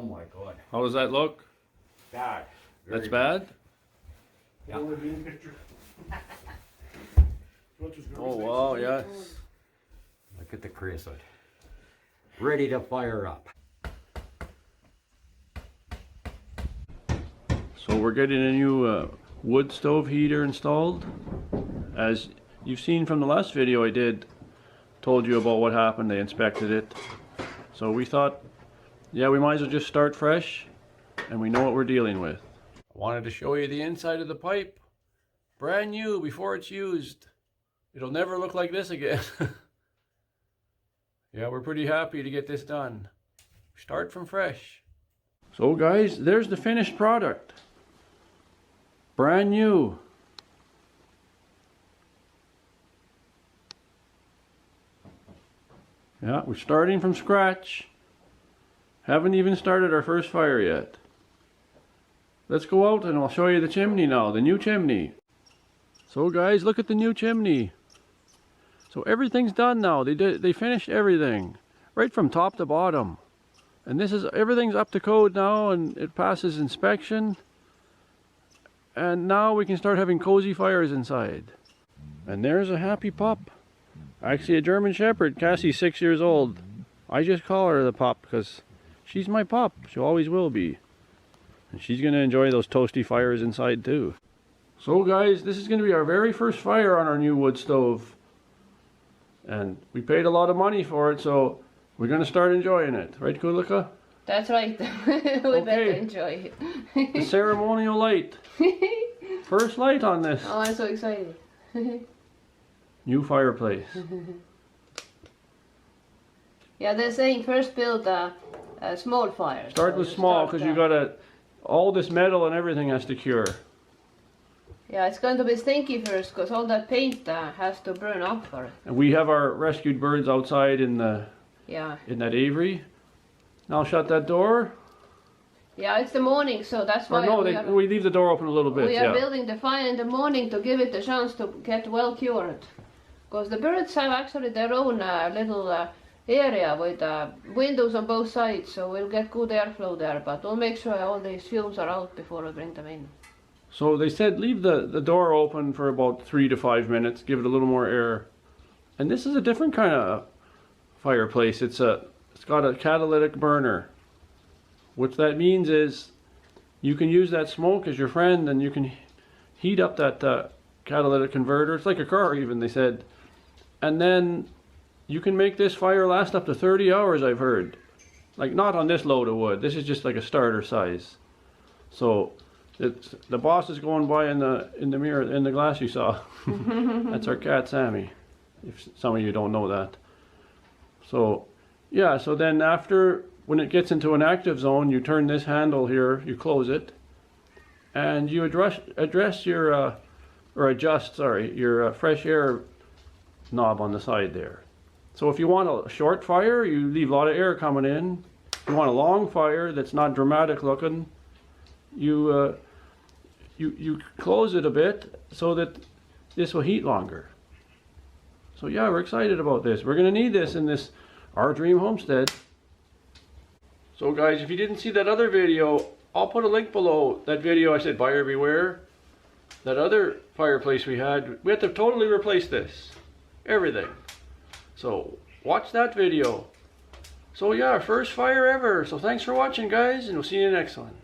Oh my God. How does that look? Bad. That's bad? Yeah. Oh wow, yes. Look at the creosote. Ready to fire up. So we're getting a new wood stove heater installed. As you've seen from the last video I did, told you about what happened, they inspected it. So we thought, yeah, we might as well just start fresh, and we know what we're dealing with. I wanted to show you the inside of the pipe. Brand new before it's used. It'll never look like this again. Yeah, we're pretty happy to get this done. Start from fresh. So guys, there's the finished product. Brand new. Yeah, we're starting from scratch. Haven't even started our first fire yet. Let's go out and I'll show you the chimney now, the new chimney. So guys, look at the new chimney. So everything's done now. They finished everything, right from top to bottom. And everything's up to code now, and it passes inspection. And now we can start having cozy fires inside. And there's a happy pup. Actually a German Shepherd. Cassie's 6 years old. I just call her the pup because she's my pup. She always will be. And she's going to enjoy those toasty fires inside too. So guys, this is going to be our very first fire on our new wood stove. And we paid a lot of money for it, so we're going to start enjoying it. Right, Kulika? That's right. We better enjoy it. The ceremonial light. First light on this. Oh, I'm so excited. New fireplace. Yeah, they're saying first build a small fire. Start with small because you got all this metal and everything has to cure. Yeah, it's going to be stinky first because all that paint has to burn off for it. And we have our rescued birds outside in that aviary. Now shut that door. Yeah, it's the morning, so that's why we leave the door open a little bit. We are building the fire in the morning to give it the chance to get well cured. Because the birds have actually their own little area with windows on both sides, so we'll get good airflow there. But we'll make sure all these fumes are out before we bring them in. So they said leave the door open for about 3 to 5 minutes, give it a little more air. And this is a different kind of fireplace. It's got a catalytic burner. What that means is you can use that smoke as your friend and you can heat up that catalytic converter. It's like a car even, they said. And then you can make this fire last up to 30 hours, I've heard. Like not on this load of wood. This is just like a starter size. So the boss is going by in the mirror, in the glass you saw. That's our cat Sammy, if some of you don't know that. So yeah, so then after, when it gets into an active zone, you turn this handle here, you close it, and you adjust your fresh air knob on the side there. So if you want a short fire, you leave a lot of air coming in. If you want a long fire that's not dramatic looking, you close it a bit so that this will heat longer. So yeah, we're excited about this. We're going to need this in this Our Dream Homestead. So guys, if you didn't see that other video, I'll put a link below that video. I said buyer beware. That other fireplace we had to totally replace this. Everything. So watch that video. So yeah, first fire ever. So thanks for watching guys, and we'll see you in the next one.